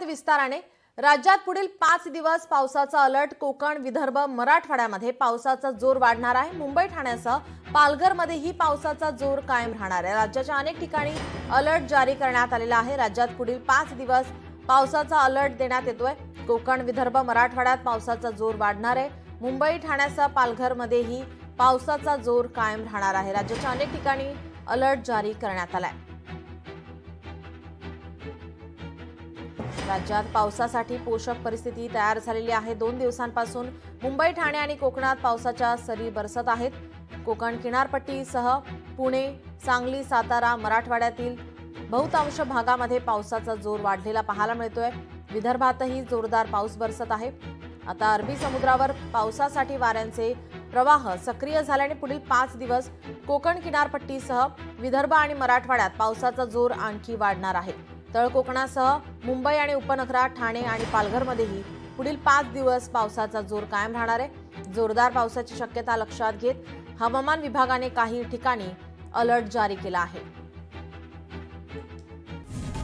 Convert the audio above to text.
विस्ताराने राज्यात पुढील 5 दिवस पावसाचा अलर्ट। कोकण, विदर्भ, मराठवाड्यामध्ये पावसाचा जोर वाढणार आहे। मुंबई, ठाण्यासह पालघरमध्येही पावसाचा जोर कायम राहणार आहे। राज्याच्या अनेक ठिकाणी अलर्ट जारी करण्यात आलेला आहे। राज्यात पुढील 5 दिवस पावसाचा अलर्ट देण्यात येतोय। कोकण, विदर्भ, मराठवाड्यात पावसाचा जोर वाढणार आहे। मुंबई, ठाण्यासह पालघरमध्येही पावसाचा जोर कायम राहणार आहे। राज्याच्या अनेक ठिकाणी अलर्ट जारी करण्यात आलाय। राज्यात पावसासाठी पोषक परिस्थिती तयार झालेली आहे। 2 दिवसांपासून मुंबई, ठाणे आणि कोकणात पावसाच्या सरी बरसत आहेत। कोकण किनारपट्टीसह पुणे, सांगली, सातारा, मराठवाड्यातील बहुतांश भागामध्ये पावसाचा जोर वाढलेला पाहायला मिळतोय। विदर्भातही जोरदार पाऊस बरसत आहे। आता अरबी समुद्रावर पावसासाठी वाऱ्यांचे प्रवाह सक्रिय झाल्याने पुढील 5 दिवस कोकण किनारपट्टीसह विदर्भ आणि मराठवाड्यात पावसाचा जोर आणखी वाढणार आहे। तळ कोकणासह मुंबई आणि उपनगरात, ठाणे आणि पालघरमध्येही पुढील 5 दिवस पावसाचा जोर कायम राहणार आहे। जोरदार पावसाची शक्यता लक्षात घेत हवामान विभागाने काही ठिकाणी अलर्ट जारी केला आहे।